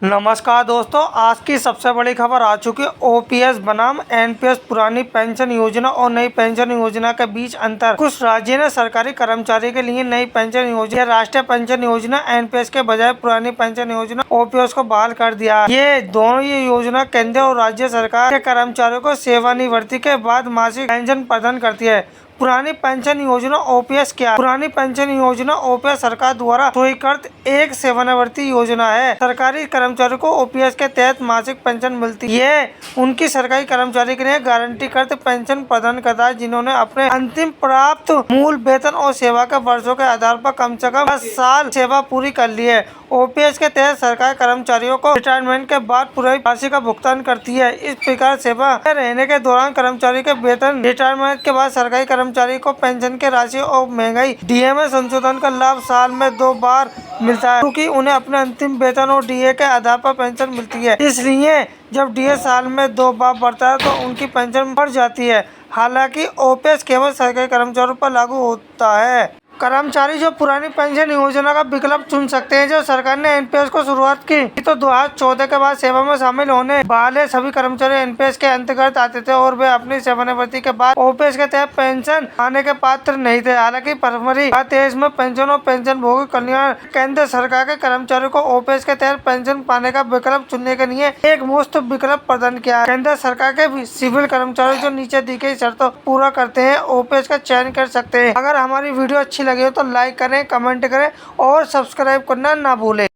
नमस्कार दोस्तों, आज की सबसे बड़ी खबर आ चुकी है। ओपीएस बनाम एनपीएस, पुरानी पेंशन योजना और नई पेंशन योजना के बीच अंतर। कुछ राज्य ने सरकारी कर्मचारी के लिए नई पेंशन योजना, राष्ट्रीय पेंशन योजना एनपीएस के बजाय पुरानी पेंशन योजना ओपीएस को बहाल कर दिया। ये दोनों योजना केंद्र और राज्य सरकार के कर्मचारियों को सेवानिवृत्ति के बाद मासिक पेंशन प्रदान करती है। पुरानी पेंशन योजना ओपीएस क्या है? पुरानी पेंशन योजना ओपीएस सरकार द्वारा स्वीकृत एक सेवानिवृत्ति योजना है। सरकारी कर्मचारियों को ओपीएस के तहत मासिक पेंशन मिलती है। ये उनकी सरकारी कर्मचारी के लिए गारंटीकृत पेंशन प्रदान करता है जिन्होंने अपने अंतिम प्राप्त मूल वेतन और सेवा के वर्षों के आधार पर कम से कम 10 साल सेवा पूरी कर ली है। ओपीएस के तहत सरकारी कर्मचारियों को रिटायरमेंट के बाद पूरी राशि का भुगतान करती है। इस प्रकार सेवा रहने के दौरान कर्मचारी के वेतन, रिटायरमेंट के बाद सरकारी कर्मचारी को पेंशन की राशि और महंगाई डीए संशोधन का लाभ साल में 2 बार मिलता है, क्योंकि उन्हें अपने अंतिम वेतन और डीए के आधार पर पेंशन मिलती है। इसलिए जब डीए साल में 2 बार बढ़ता है तो उनकी पेंशन बढ़ जाती है। हालांकि ओपीएस केवल सरकारी कर्मचारियों पर लागू होता है। कर्मचारी जो पुरानी पेंशन योजना का विकल्प चुन सकते हैं। जब सरकार ने एनपीएस को शुरुआत की तो 2014 के बाद सेवा में शामिल होने वाले सभी कर्मचारी एनपीएस के अंतर्गत आते थे और वे अपनी सेवानिवृत्ति के बाद ओपीएस के तहत पेंशन पाने के पात्र नहीं थे। हालांकि फरवरी 2023 में पेंशन और पेंशनभोगी कल्याण केंद्र सरकार के कर्मचारियों को ओपीएस के तहत पेंशन पाने का विकल्प चुनने के लिए एक मुफ्त विकल्प प्रदान किया। केंद्र सरकार के सिविल कर्मचारी जो नीचे दी गई शर्तों पूरा करते हैं ओपीएस का चयन कर सकते हैं। अगर हमारी वीडियो अच्छी लगे हो तो लाइक करें, कमेंट करें और सब्सक्राइब करना ना भूलें।